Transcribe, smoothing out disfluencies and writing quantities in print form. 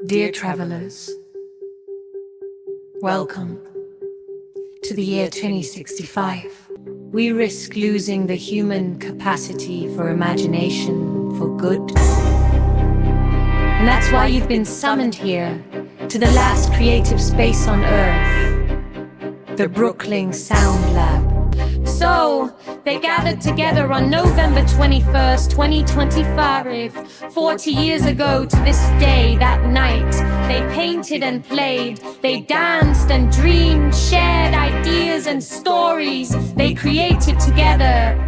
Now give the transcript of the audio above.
Dear travelers, welcome to the year 2065. We risk losing the human capacity for imagination for good. And that's why you've been summoned here to the last creative space on Earth, the Brooklyn Sound Lab. So, they gathered together on November 21st, 2025. 40 years ago to this day, that night, they painted and played, they danced and dreamed, shared ideas and stories they created together.